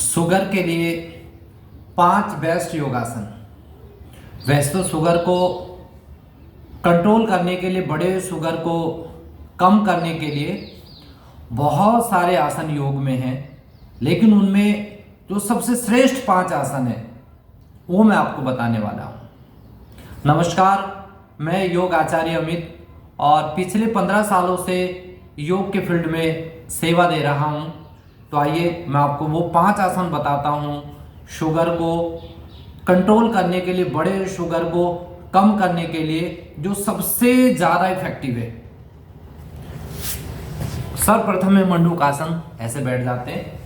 Sugar के लिए 5 best योगासन। वैसे तो शुगर को कंट्रोल करने के लिए, बड़े शुगर को कम करने के लिए बहुत सारे आसन योग में हैं, लेकिन उनमें जो सबसे श्रेष्ठ 5 आसन है वो मैं आपको बताने वाला हूँ। नमस्कार, मैं योग आचार्य अमित और पिछले 15 सालों से योग के फील्ड में सेवा दे रहा हूँ। तो आइए मैं आपको वो 5 आसन बताता हूँ शुगर को कंट्रोल करने के लिए, बड़े शुगर को कम करने के लिए, जो सबसे ज़्यादा इफेक्टिव है। सर्वप्रथम में मंडूक आसन। ऐसे बैठ जाते हैं,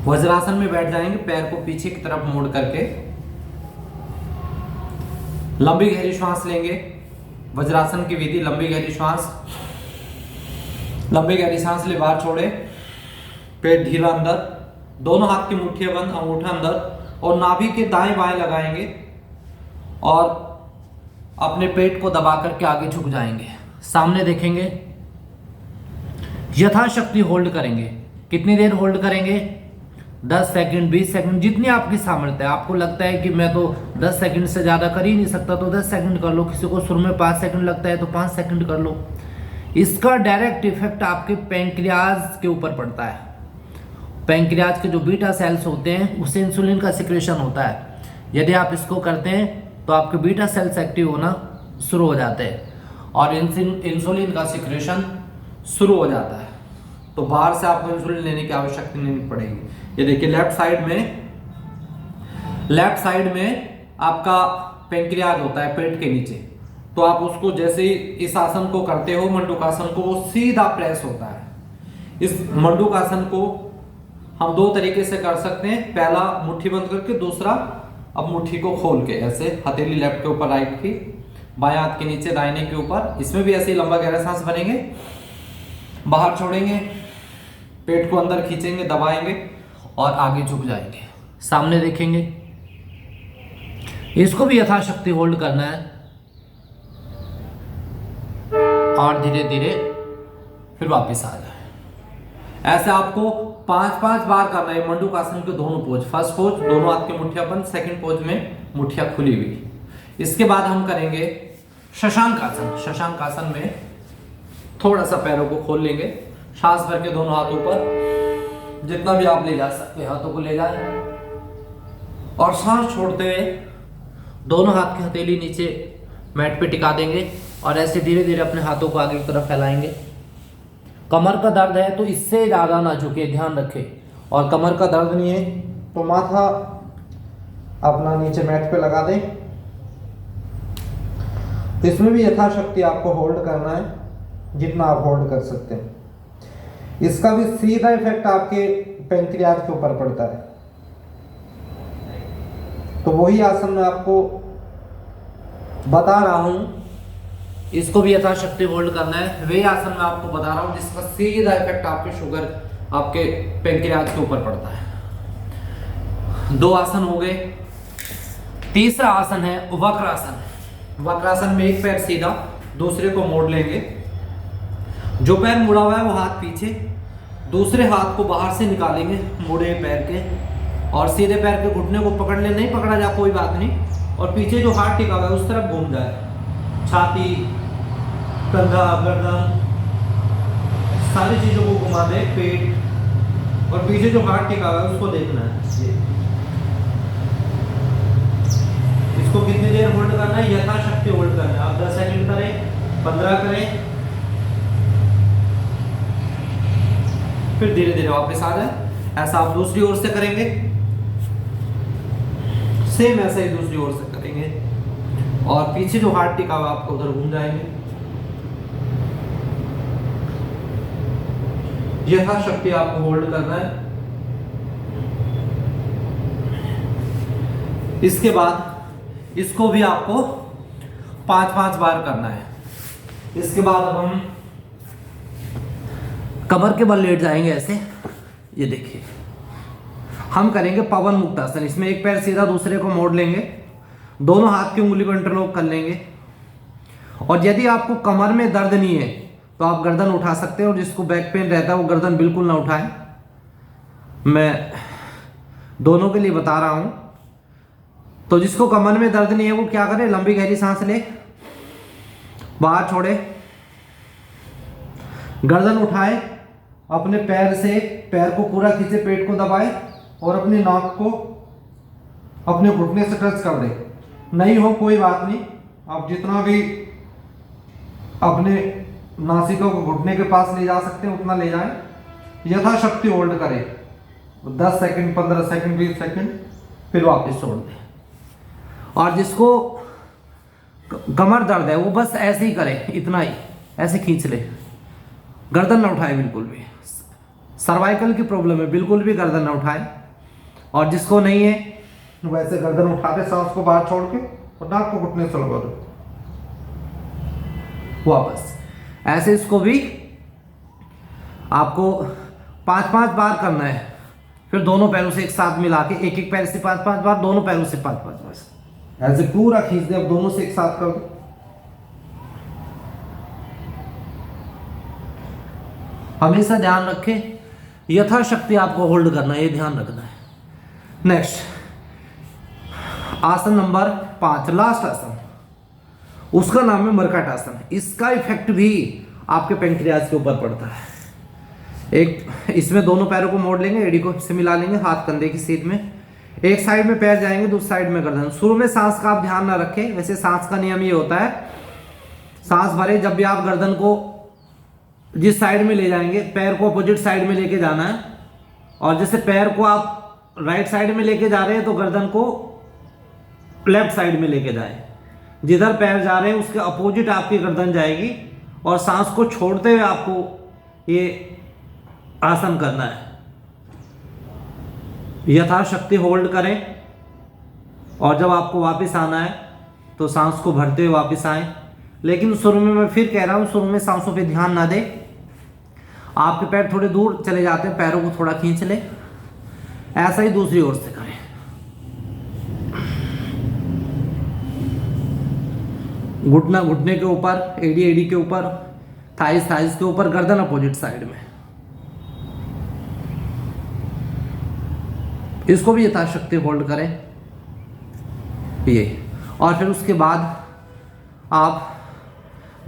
वज्रासन में बैठ जाएंगे, पैर को पीछे की तरफ मोड़ करके लंबी गहरी श्वास लेंगे। वज्रासन की विधि, लंबी गहरी श्वास, लंबी गहरी सांस ले, बाहर छोड़े, पेट ढीला अंदर, दोनों हाथ की मुट्ठियां बंद, अंगूठा अंदर और नाभि के दाएं बाएं लगाएंगे और अपने पेट को दबा करके आगे झुक जाएंगे। सामने देखेंगे, यथाशक्ति होल्ड करेंगे। कितनी देर होल्ड करेंगे? 10 सेकंड, 20 सेकंड, जितनी आपकी सामर्थ्य है। आपको लगता है कि मैं तो 10 सेकंड से ज़्यादा कर ही नहीं सकता, तो 10 सेकंड कर लो। किसी को शुरू में 5 सेकंड लगता है तो 5 सेकंड कर लो। इसका डायरेक्ट इफेक्ट आपके पैंक्रियाज के ऊपर पड़ता है। पैंक्रियाज के जो बीटा सेल्स होते हैं उससे इंसुलिन का सिक्रेशन होता है। यदि आप इसको करते हैं तो आपके बीटा सेल्स एक्टिव होना शुरू हो जाते हैं और इंसुलिन का सिक्रेशन शुरू हो जाता है। तो बाहर से आपको इंसुलिन लेने की आवश्यकता नहीं पड़ेगी। ये देखिए, लेफ्ट साइड में आपका पैंक्रियाज होता है पेट के नीचे। तो आप उसको जैसे ही इस आसन को करते हो, मंडूकासन को, वो सीधा प्रेस होता है। इस मंडूकासन को हम 2 तरीके से कर सकते हैं। पहला मुट्ठी बंद करके, दूसरा अब मुट्ठी को खोल के ऐसे, हथेली लेफ्ट के ऊपर, राइट की, बाएं हाथ के नीचे दाहिने के ऊपर। इसमें भी ऐसे ही लंबा गहरा सांस भरेंगे, बाहर छोड़ेंगे, पेट को अंदर खींचेंगे, दबाएंगे और आगे झुक जाएंगे। सामने देखेंगे, इसको भी यथाशक्ति होल्ड करना है और धीरे धीरे फिर वापस आ जाए। ऐसे आपको 5-5 बार करना है। मंडूकासन के दोनों पोज, फर्स्ट पोज दोनों हाथ की मुट्ठियां बंद, सेकंड पोज में मुट्ठियां खुली हुई। इसके बाद हम करेंगे शशांक आसन। शशांक आसन में थोड़ा सा पैरों को खोल लेंगे, सांस भर के दोनों हाथ ऊपर, जितना भी आप ले जा सकते हैं हाथों को ले जाए और सांस छोड़ते हुए दोनों हाथ की हथेली नीचे मैट पे टिका देंगे और ऐसे धीरे धीरे अपने हाथों को आगे की तरफ फैलाएंगे। कमर का दर्द है तो इससे ज़्यादा ना झुके, ध्यान रखें। और कमर का दर्द नहीं है तो माथा अपना नीचे मैट पे लगा दें। तो इसमें भी यथाशक्ति आपको होल्ड करना है, जितना आप होल्ड कर सकते हैं। इसका भी सीधा इफेक्ट आपके पैंक्रियाज के ऊपर पड़ता है। तो वही आसन मैं आपको बता रहा हूं, इसको भी यथाशक्ति होल्ड करना है। वही आसन मैं आपको बता रहा हूं जिसका सीधा इफेक्ट आपके शुगर, आपके पैंक्रियाज के ऊपर पड़ता है। 2 आसन हो गए। तीसरा आसन है वक्रासन। वक्रासन में एक पैर सीधा, दूसरे को मोड़ लेंगे। जो पैर मुड़ा हुआ है वो हाथ पीछे, दूसरे हाथ को बाहर से निकालेंगे मुड़े पैर के और सीधे पैर के घुटने को पकड़ ले। नहीं पकड़ा जाए कोई बात नहीं, और पीछे जो हाथ टिका हुआ है उस तरफ घूम जाए। छाती, कंधा, गर्दन, सारी चीजों को घुमा दे, पेट, और पीछे जो हाथ टिका हुआ है उसको देखना है। इसको कितनी देर होल्ड करना है? यथाशक्ति होल्ड करना है। आप 10 सेकंड करें, 15 करें, फिर धीरे धीरे वापस आ जाए। ऐसा आप दूसरी ओर से करेंगे, सेम ऐसा ही दूसरी ओर से करेंगे और पीछे जो हाथ टिका हुआ आपको उधर घूम जाएंगे। यथाशक्ति आपको होल्ड करना है। इसके बाद इसको भी आपको 5-5 बार करना है। इसके बाद अब हम कमर के बल लेट जाएंगे ऐसे। ये देखिए, हम करेंगे पवन मुक्तासन। इसमें एक पैर सीधा, दूसरे को मोड़ लेंगे, दोनों हाथ की उंगली को इंटरलॉक कर लेंगे। और यदि आपको कमर में दर्द नहीं है तो आप गर्दन उठा सकते हैं, और जिसको बैक पेन रहता है वो गर्दन बिल्कुल ना उठाए। मैं दोनों के लिए बता रहा हूं। तो जिसको कमर में दर्द नहीं है वो क्या करे, लंबी गहरी सांस ले, बाहर छोड़े, गर्दन उठाए, अपने पैर से पैर को पूरा खींचे, पेट को दबाए और अपनी नाक को अपने घुटने से टच कर दे। नहीं हो कोई बात नहीं, आप जितना भी अपने नासिका को घुटने के पास ले जा सकते हैं उतना ले जाएं। यथाशक्ति होल्ड करें 10 सेकंड, 15 सेकंड, 20 सेकंड, फिर वापस छोड़ दें। और जिसको कमर दर्द है वो बस ऐसे ही करे, इतना ही, ऐसे खींच ले, गर्दन न उठाए बिल्कुल भी। सर्वाइकल की प्रॉब्लम है, बिल्कुल भी गर्दन न उठाए। और जिसको नहीं है वैसे गर्दन उठा के सांस को बाहर छोड़ के और नाक को घुटने से लगा दो वापस। ऐसे इसको भी आपको 5-5 बार करना है। फिर दोनों पैरों से एक साथ मिला के, एक पैर से 5-5 बार, दोनों पैरों से 5-5 बार, ऐसे पूरा खींच दे। अब दोनों से एक साथ कर दो। हमेशा ध्यान रखें, यथाशक्ति आपको होल्ड करना है, ये ध्यान रखना है। नेक्स्ट आसन नंबर 5, लास्ट आसन, उसका नाम है मरकट आसन। इसका इफेक्ट भी आपके पेंक्रियाज के ऊपर पड़ता है। एक इसमें दोनों पैरों को मोड़ लेंगे, एड़ी को से मिला लेंगे, हाथ कंधे की सीध में, एक साइड में पैर जाएंगे, दूसरी साइड में गर्दन। शुरू में सांस का आप ध्यान ना रखें। वैसे सांस का नियम ये होता है, सांस भरे जब भी आप गर्दन को जिस साइड में ले जाएंगे, पैर को अपोजिट साइड में लेके जाना है। और जैसे पैर को आप राइट साइड में लेके जा रहे हैं तो गर्दन को लेफ्ट साइड में लेके जाएं। जिधर पैर जा रहे हैं उसके अपोजिट आपकी गर्दन जाएगी। और सांस को छोड़ते हुए आपको ये आसन करना है। यथाशक्ति होल्ड करें। और जब आपको वापस आना है तो सांस को भरते हुए वापस आएं। लेकिन शुरू में मैं फिर कह रहा हूं, शुरू में सांसों पे ध्यान ना दें। आपके पैर थोड़े दूर चले जाते हैं, पैरों को थोड़ा खींच ले। ऐसा ही दूसरी ओर से करें। घुटना घुटने के ऊपर, एड़ी एड़ी के ऊपर, थाइस थाइस के ऊपर, गर्दन अपोजिट साइड में। इसको भी यथाशक्ति होल्ड करें ये। और फिर उसके बाद आप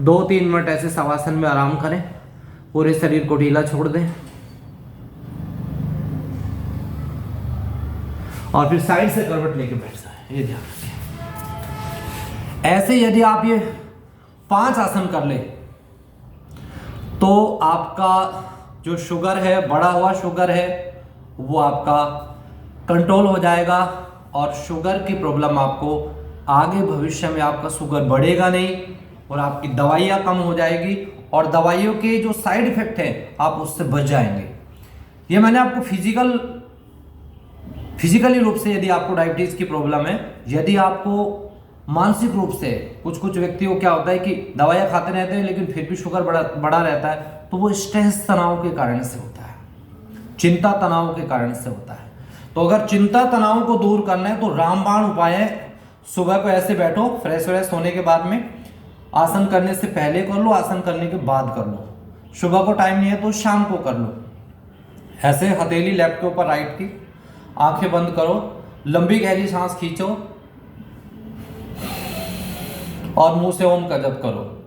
2-3 मिनट ऐसे शवासन में आराम करें। पूरे शरीर को ढीला छोड़ दें। और फिर साइड से करवट लेके बैठ जाए, ये ध्यान रखें। ऐसे यदि आप ये 5 आसन कर ले तो आपका जो शुगर है, बढ़ा हुआ शुगर है, वो आपका कंट्रोल हो जाएगा। और शुगर की प्रॉब्लम आपको आगे भविष्य में, आपका शुगर बढ़ेगा नहीं और आपकी दवाइयाँ कम हो जाएगी। और दवाइयों के जो साइड इफेक्ट हैं आप उससे बच जाएंगे। ये मैंने आपको फिजिकली रूप से, यदि आपको डायबिटीज की प्रॉब्लम है, यदि आपको मानसिक रूप से, कुछ व्यक्तियों को क्या होता है कि दवाइयाँ खाते रहते हैं लेकिन फिर भी शुगर बढ़ा रहता है, तो वो स्ट्रेस तनाव के कारण से होता है, चिंता तनाव के कारण से होता है। तो अगर चिंता तनाव को दूर करना है तो रामबाण उपाय है। सुबह को ऐसे बैठो, फ्रेश होने के बाद में, आसन करने से पहले कर लो, आसन करने के बाद कर लो। सुबह को टाइम नहीं है तो शाम को कर लो। ऐसे हथेली लेफ्ट के ऊपर राइट की, आंखें बंद करो, लंबी गहरी सांस खींचो और मुंह से ओम का जप करो।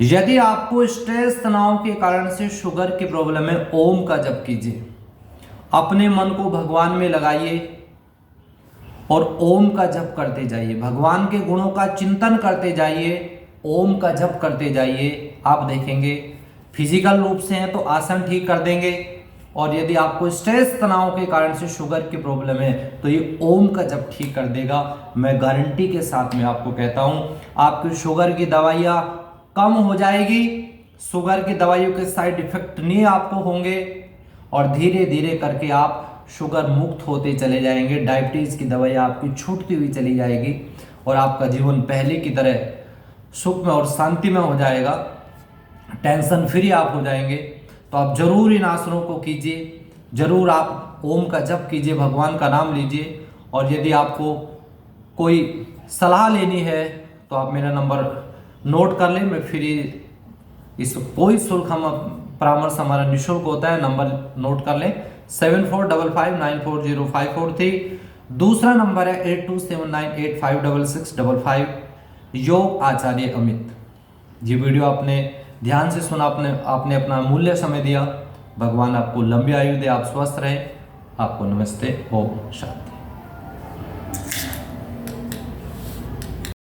यदि आपको स्ट्रेस तनाव के कारण से शुगर की प्रॉब्लम है, ओम का जप कीजिए। अपने मन को भगवान में लगाइए और ओम का जप करते जाइए। भगवान के गुणों का चिंतन करते जाइए, ओम का जप करते जाइए। आप देखेंगे फिजिकल रूप से हैं तो आसन ठीक कर देंगे। और यदि आपको स्ट्रेस तनाव के कारण से शुगर की प्रॉब्लम है तो ये ओम का जप ठीक कर देगा। मैं गारंटी के साथ में आपको कहता हूं, आपकी शुगर की दवाइयाँ कम हो जाएगी। शुगर की दवाइयों के साइड इफेक्ट नहीं आपको होंगे और धीरे धीरे करके आप शुगर मुक्त होते चले जाएंगे। डायबिटीज की दवाइयाँ आपकी छूटती हुई चली जाएगी और आपका जीवन पहले की तरह सुख में और शांति में हो जाएगा। टेंशन फ्री आप हो जाएंगे। तो आप जरूर इन आसनों को कीजिए। जरूर आप ओम का जप कीजिए, भगवान का नाम लीजिए। और यदि आपको कोई सलाह लेनी है तो आप मेरा नंबर नोट कर लें, मैं फ्री, इस कोई शुल्क हम परामर्श हमारा निःशुल्क होता है। नंबर नोट कर लें 7455940543। दूसरा नंबर है 8279856655। योग आचार्य अमित। ये वीडियो आपने ध्यान से सुना, आपने अपना मूल्य समय दिया। भगवान आपको लंबी आयु दे, आप स्वस्थ रहें। आपको नमस्ते, ओम शांति।